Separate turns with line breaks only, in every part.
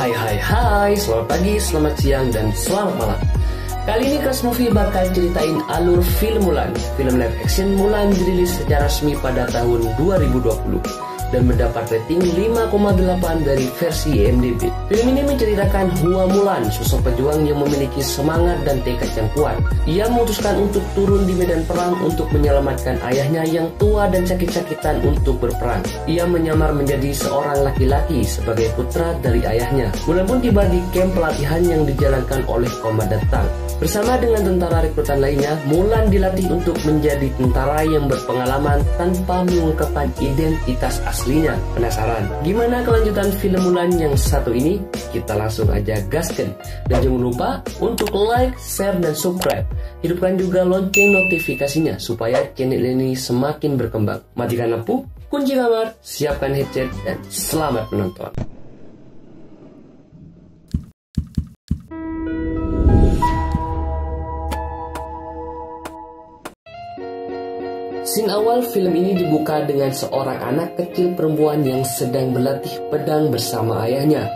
Hai, selamat pagi, selamat siang, dan selamat malam. Kali ini Kelas Movie bakal ceritain alur film Mulan. Film live action Mulan dirilis secara resmi pada tahun 2020 dan mendapat rating 5,8 dari versi IMDb. Film ini menceritakan Hua Mulan, sosok pejuang yang memiliki semangat dan tekad yang kuat. Ia memutuskan untuk turun di medan perang untuk menyelamatkan ayahnya yang tua dan sakit-sakitan untuk berperang. Ia menyamar menjadi seorang laki-laki sebagai putra dari ayahnya. Mulan pun tiba di kamp pelatihan yang dijalankan oleh Komandan Tang. Bersama dengan tentara rekrutan lainnya, Mulan dilatih untuk menjadi tentara yang berpengalaman tanpa mengungkapkan identitas aslinya. Penasaran gimana kelanjutan film Mulan yang satu ini? Kita langsung aja gaskan. Dan jangan lupa untuk like, share, dan subscribe. Hidupkan juga lonceng notifikasinya supaya channel ini semakin berkembang. Matikan lampu, kunci kamar, siapkan headset, dan selamat menonton. Scene awal film ini dibuka dengan seorang anak kecil perempuan yang sedang berlatih pedang bersama ayahnya.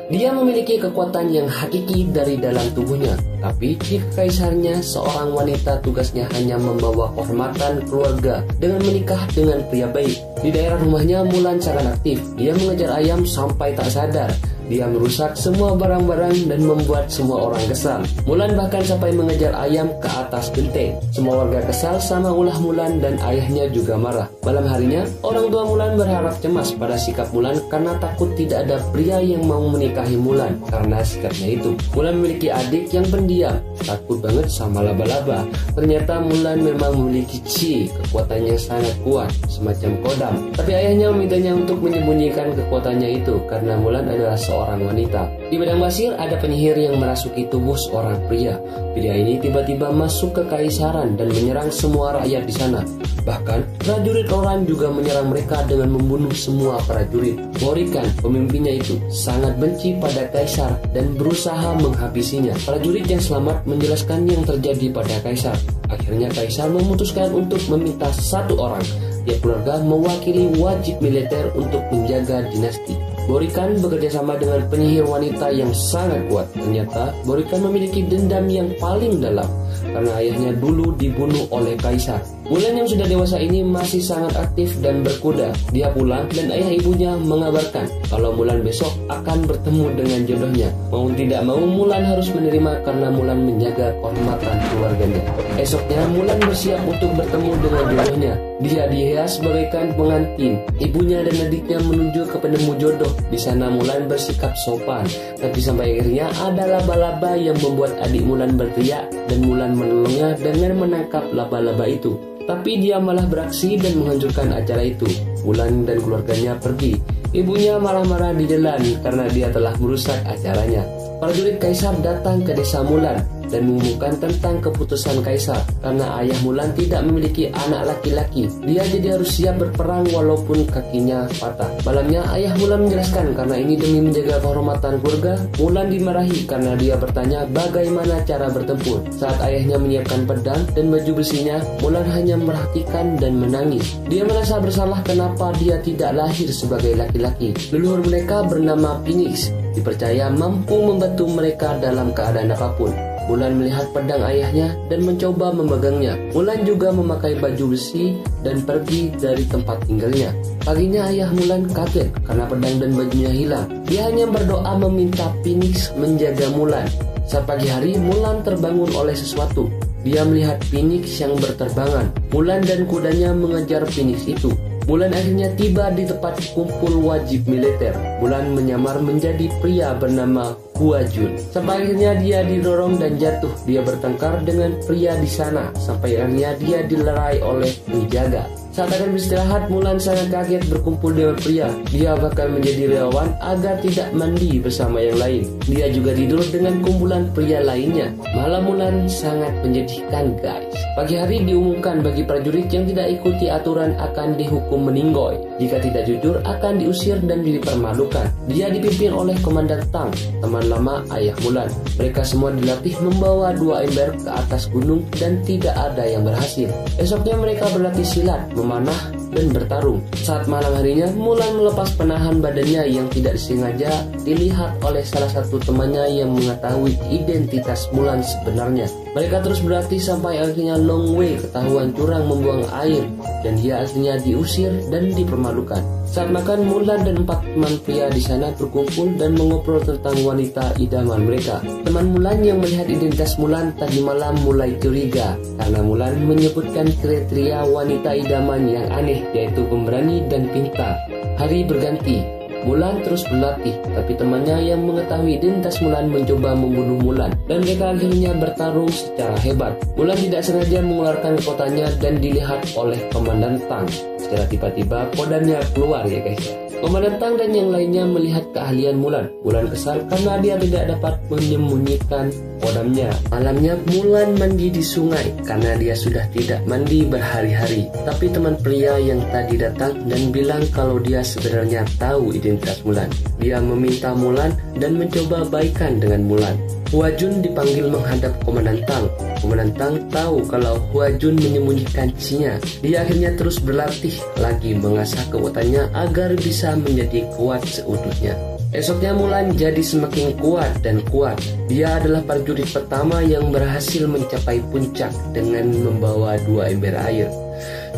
Dia memiliki kekuatan yang hakiki dari dalam tubuhnya, tapi di kekaisarnya seorang wanita tugasnya hanya membawa kehormatan keluarga dengan menikah dengan pria baik. Di daerah rumahnya Mulan sangat aktif. Dia mengejar ayam sampai tak sadar. Dia merusak semua barang-barang dan membuat semua orang kesal. Mulan bahkan sampai mengejar ayam ke atas genteng. Semua warga kesal sama ulah Mulan dan ayahnya juga marah. Malam harinya, orang tua Mulan berharap cemas pada sikap Mulan karena takut tidak ada pria yang mau menikahi Mulan karena sikapnya itu. Mulan memiliki adik yang pendiam, takut banget sama laba-laba. Ternyata Mulan memang memiliki Qi, kekuatannya sangat kuat, semacam kodam. Tapi ayahnya memintanya untuk menyembunyikan kekuatannya itu karena Mulan adalah seorang wanita. Di padang pasir ada penyihir yang merasuki tubuh seorang pria. Pria ini tiba-tiba masuk ke kekaisaran dan menyerang semua rakyat di sana. Bahkan prajurit orang juga menyerang mereka dengan membunuh semua prajurit. Borikan, pemimpinnya itu, sangat benci pada kaisar dan berusaha menghabisinya. Prajurit yang selamat menjelaskan yang terjadi pada kaisar. Akhirnya kaisar memutuskan untuk meminta satu orang, yaitu keluarga mewakili wajib militer untuk menjaga dinasti. Borikan bekerja sama dengan penyihir wanita yang sangat kuat. Ternyata Borikan memiliki dendam yang paling dalam karena ayahnya dulu dibunuh oleh kaisar. Mulan yang sudah dewasa ini masih sangat aktif dan berkuda. Dia pulang dan ayah ibunya mengabarkan kalau Mulan besok akan bertemu dengan jodohnya. Mau tidak mau Mulan harus menerima karena Mulan menjaga kehormatan keluarganya. Esoknya Mulan bersiap untuk bertemu dengan jodohnya. Dia dihias bagaikan pengantin. Ibunya dan adiknya menuju ke penemu jodoh. Di sana Mulan bersikap sopan, tapi sampai akhirnya ada laba-laba yang membuat adik Mulan berteriak dan Mulan menolongnya dengan menangkap laba-laba itu. Tapi dia malah beraksi dan menghancurkan acara itu. Mulan dan keluarganya pergi. Ibunya malah marah di jalan karena dia telah merusak acaranya. Prajurit kaisar datang ke desa Mulan dan mengumumkan tentang keputusan kaisar karena ayah Mulan tidak memiliki anak laki-laki. Dia jadi harus siap berperang walaupun kakinya patah. Malamnya ayah Mulan menjelaskan karena ini demi menjaga kehormatan keluarga. Mulan dimarahi karena dia bertanya bagaimana cara bertempur. Saat ayahnya menyiapkan pedang dan baju besinya, Mulan hanya merhatikan dan menangis. Dia merasa bersalah kenapa dia tidak lahir sebagai laki-laki. Leluhur mereka bernama Phoenix, dipercaya mampu membantu mereka dalam keadaan apapun. Mulan melihat pedang ayahnya dan mencoba memegangnya. Mulan juga memakai baju besi dan pergi dari tempat tinggalnya. Paginya ayah Mulan kaget karena pedang dan bajunya hilang. Dia hanya berdoa meminta Phoenix menjaga Mulan. Saat pagi hari, Mulan terbangun oleh sesuatu. Dia melihat Phoenix yang berterbangan. Mulan dan kudanya mengejar Phoenix itu. Mulan akhirnya tiba di tempat kumpul wajib militer. Mulan menyamar menjadi pria bernama Hua Jun. Sampai akhirnya dia didorong dan jatuh. Dia bertengkar dengan pria di sana. Sampai akhirnya dia dilerai oleh penjaga. Saat akan beristirahat, Mulan sangat kaget berkumpul dengan pria. Dia bahkan menjadi relawan agar tidak mandi bersama yang lain. Dia juga tidur dengan kumpulan pria lainnya. Malam Mulan sangat menyedihkan, guys. Pagi hari diumumkan bagi prajurit yang tidak ikuti aturan akan dihukum meninggoy. Jika tidak jujur akan diusir dan dipermalukan. Dia dipimpin oleh Komandan Tang, teman lama ayah Mulan. Mereka semua dilatih membawa 2 ember ke atas gunung dan tidak ada yang berhasil. Esoknya mereka berlatih silat, memanah dan bertarung. Saat malam harinya, Mulan melepas penahan badannya yang tidak disengaja dilihat oleh salah satu temannya yang mengetahui identitas Mulan sebenarnya. Mereka terus berlatih sampai akhirnya Long Wei ketahuan curang membuang air dan dia akhirnya diusir dan dipermalukan. Saat makan, Mulan dan 4 teman pria di sana berkumpul dan mengobrol tentang wanita idaman mereka. Teman Mulan yang melihat identitas Mulan tadi malam mulai curiga karena Mulan menyebutkan kriteria wanita idaman yang aneh, yaitu pemberani dan pintar. Hari berganti, Mulan terus berlatih, tapi temannya yang mengetahui identitas Mulan mencoba membunuh Mulan dan mereka akhirnya bertarung secara hebat. Mulan tidak sengaja mengeluarkan kekuatannya dan dilihat oleh Komandan Tang. Secara tiba-tiba kodamnya keluar ya guys. Komandan Tang dan yang lainnya melihat keahlian Mulan. Mulan kesal karena dia tidak dapat menyembunyikan kodamnya. Malamnya Mulan mandi di sungai karena dia sudah tidak mandi berhari-hari. Tapi teman pria yang tadi datang dan bilang kalau dia sebenarnya tahu identitas Mulan. Dia meminta Mulan dan mencoba baikan dengan Mulan. Hua Jun dipanggil menghadap Komandan Tang. Komandan Tang tahu kalau Hua Jun menyembunyikan cinya. Dia akhirnya terus berlatih lagi mengasah kekuatannya agar bisa menjadi kuat seutuhnya. Esoknya Mulan jadi semakin kuat dan kuat. Dia adalah prajurit pertama yang berhasil mencapai puncak dengan membawa 2 ember air.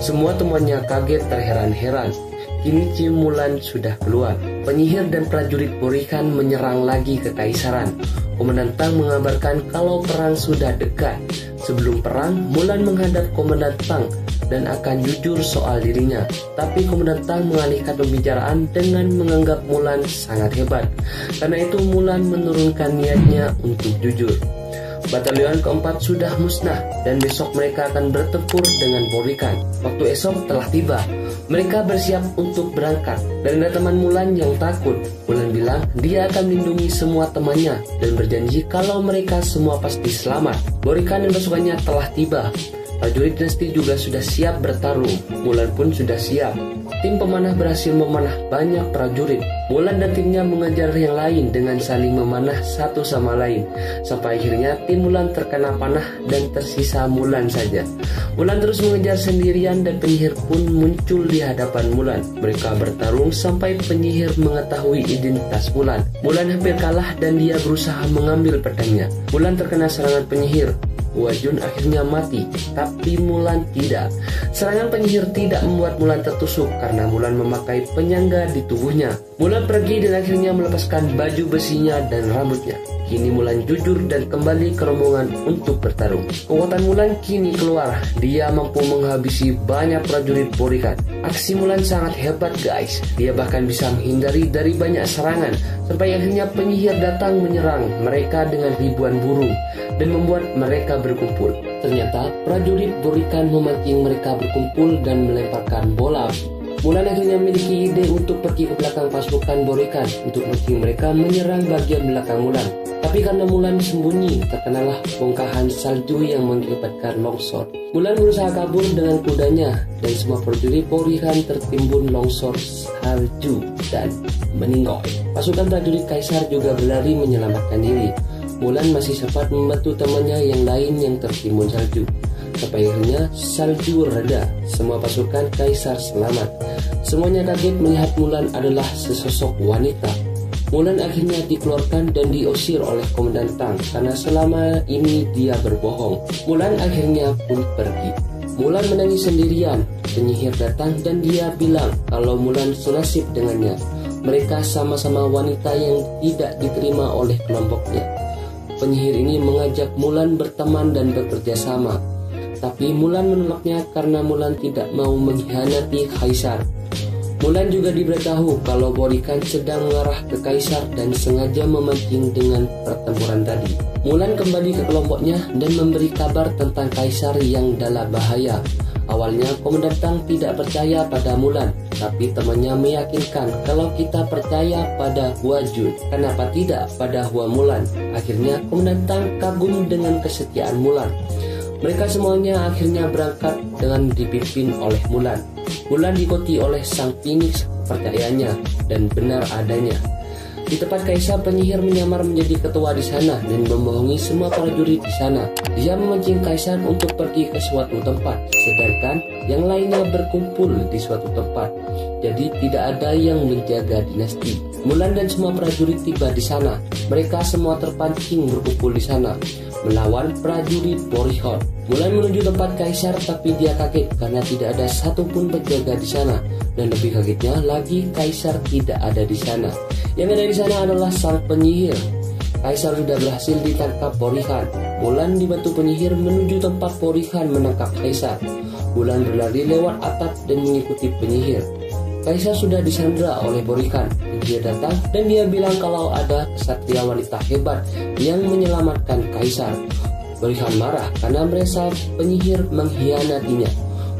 Semua temannya kaget terheran-heran. Kini Ci Mulan sudah keluar. Penyihir dan prajurit Borikan menyerang lagi ke Kekaisaran. Komandan Tang mengabarkan kalau perang sudah dekat. Sebelum perang, Mulan menghadap Komandan Tang dan akan jujur soal dirinya. Tapi Komandan Tang mengalihkan pembicaraan dengan menganggap Mulan sangat hebat. Karena itu Mulan menurunkan niatnya untuk jujur. Batalion keempat sudah musnah dan besok mereka akan bertempur dengan Borikan. Waktu esok telah tiba. Mereka bersiap untuk berangkat dan ada teman Mulan yang takut. Mulan bilang dia akan melindungi semua temannya dan berjanji kalau mereka semua pasti selamat. Borikan dan pasukannya telah tiba. Prajurit dinasti juga sudah siap bertarung. Mulan pun sudah siap. Tim pemanah berhasil memanah banyak prajurit. Mulan dan timnya mengejar yang lain dengan saling memanah satu sama lain. Sampai akhirnya tim Mulan terkena panah dan tersisa Mulan saja. Mulan terus mengejar sendirian dan penyihir pun muncul di hadapan Mulan. Mereka bertarung sampai penyihir mengetahui identitas Mulan. Mulan hampir kalah dan dia berusaha mengambil pedangnya. Mulan terkena serangan penyihir. Hua Jun akhirnya mati, tapi Mulan tidak. Serangan penyihir tidak membuat Mulan tertusuk karena Mulan memakai penyangga di tubuhnya. Mulan pergi dan akhirnya melepaskan baju besinya dan rambutnya. Kini Mulan jujur dan kembali ke rombongan untuk bertarung. Kekuatan Mulan kini keluar. Dia mampu menghabisi banyak prajurit Borikan. Aksi Mulan sangat hebat guys. Dia bahkan bisa menghindari dari banyak serangan sampai akhirnya penyihir datang menyerang mereka dengan ribuan burung dan membuat mereka berkumpul. Ternyata prajurit Borikan memancing mereka berkumpul dan melemparkan bola api. Mulan akhirnya memiliki ide untuk pergi ke belakang pasukan Borikan untuk memancing mereka menyerang bagian belakang Mulan. Tapi karena Mulan sembunyi, terkenalah bongkahan salju yang mengakibatkan longsor. Mulan berusaha kabur dengan kudanya dan semua prajurit Borikan tertimbun longsor salju dan meninggal. Pasukan prajurit Kaisar juga berlari menyelamatkan diri. Mulan masih sempat membantu temannya yang lain yang tertimbun salju. Sampai akhirnya salju reda, semua pasukan Kaisar selamat. Semuanya kaget melihat Mulan adalah sesosok wanita. Mulan akhirnya dikeluarkan dan diusir oleh Komandan Tang karena selama ini dia berbohong. Mulan akhirnya pun pergi. Mulan menangis sendirian. Penyihir datang dan dia bilang kalau Mulan senasib dengannya. Mereka sama-sama wanita yang tidak diterima oleh kelompoknya. Penyihir ini mengajak Mulan berteman dan bekerja sama. Tapi Mulan menolaknya karena Mulan tidak mau mengkhianati Kaisar. Mulan juga diberitahu kalau Borikan sedang mengarah ke Kaisar dan sengaja memancing dengan pertempuran tadi. Mulan kembali ke kelompoknya dan memberi kabar tentang Kaisar yang dalam bahaya. Awalnya Komandan Tang tidak percaya pada Mulan, tapi temannya meyakinkan kalau kita percaya pada Hua Jun, kenapa tidak pada Hua Mulan? Akhirnya Komandan Tang kagum dengan kesetiaan Mulan. Mereka semuanya akhirnya berangkat dengan dipimpin oleh Mulan. Mulan diikuti oleh sang Phoenix kepercayaannya dan benar adanya. Di tempat kaisar, penyihir menyamar menjadi ketua di sana dan membohongi semua prajurit di sana. Dia memancing kaisar untuk pergi ke suatu tempat, sedangkan yang lainnya berkumpul di suatu tempat. Jadi tidak ada yang menjaga dinasti. Mulan dan semua prajurit tiba di sana. Mereka semua terpancing berkumpul di sana melawan prajurit Borihon. Mulan menuju tempat kaisar, tapi dia kaget karena tidak ada satupun penjaga di sana. Dan lebih kagetnya lagi, kaisar tidak ada di sana. Yang ada di sana adalah sang penyihir. Kaisar sudah berhasil ditangkap Borihon. Mulan dibantu penyihir menuju tempat Borihon menangkap kaisar. Mulan berlari lewat atap dan mengikuti penyihir. Kaisar sudah disandra oleh Borihon. Dia datang dan dia bilang kalau ada kesatria wanita hebat yang menyelamatkan kaisar. Borihon marah karena merasa penyihir mengkhianatinya.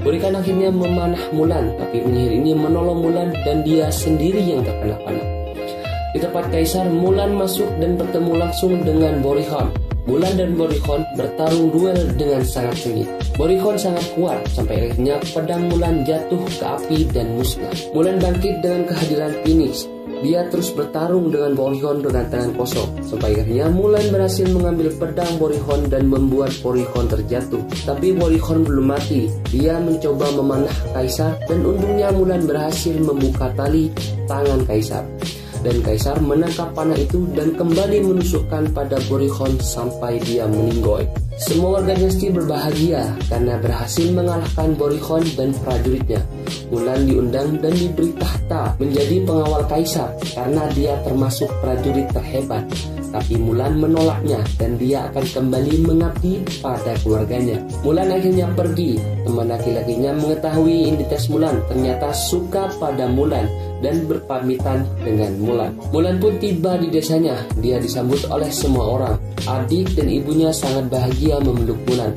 Borihon akhirnya memanah Mulan, tapi penyihir ini menolong Mulan dan dia sendiri yang terkena panah. Di tempat kaisar, Mulan masuk dan bertemu langsung dengan Borihon. Mulan dan Borihon bertarung duel dengan sangat sengit. Borihon sangat kuat sampai akhirnya pedang Mulan jatuh ke api dan musnah. Mulan bangkit dengan kehadiran Phoenix. Dia terus bertarung dengan Borihon dengan tangan kosong. Sampai akhirnya Mulan berhasil mengambil pedang Borihon dan membuat Borihon terjatuh. Tapi Borihon belum mati. Dia mencoba memanah kaisar dan untungnya Mulan berhasil membuka tali tangan kaisar. Dan kaisar menangkap panah itu dan kembali menusukkan pada Borihon sampai dia meninggoy. Semua warga dinasti berbahagia karena berhasil mengalahkan Borihon dan prajuritnya. Mulan diundang dan diberi tahta menjadi pengawal kaisar karena dia termasuk prajurit terhebat. Tapi Mulan menolaknya dan dia akan kembali mengabdi pada keluarganya. Mulan akhirnya pergi. Teman laki-lakinya mengetahui identitas Mulan, ternyata suka pada Mulan dan berpamitan dengan Mulan. Mulan pun tiba di desanya. Dia disambut oleh semua orang. Adik dan ibunya sangat bahagia memeluk Mulan.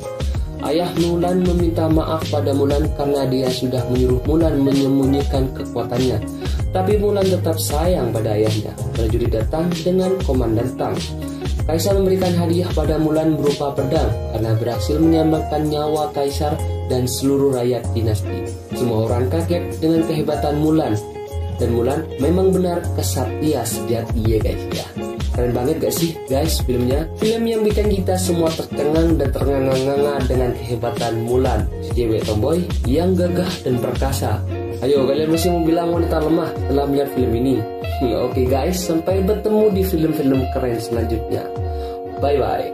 Ayah Mulan meminta maaf pada Mulan karena dia sudah menyuruh Mulan menyembunyikan kekuatannya. Tapi Mulan tetap sayang pada ayahnya. Prajurit datang dengan komandan tang. Kaisar memberikan hadiah pada Mulan berupa pedang karena berhasil menyelamatkan nyawa kaisar dan seluruh rakyat dinasti. Semua orang kaget dengan kehebatan Mulan. Dan Mulan memang benar kesatria sejati ya guys ya. Keren banget gak sih guys filmnya? Film yang bikin kita semua tercengang dan ternganga-nganga dengan kehebatan Mulan, si cewek tomboy yang gagah dan perkasa. Ayo kalian masih mau bilang wanita lemah setelah melihat film ini? Oke guys, sampai bertemu di film-film keren selanjutnya. Bye bye.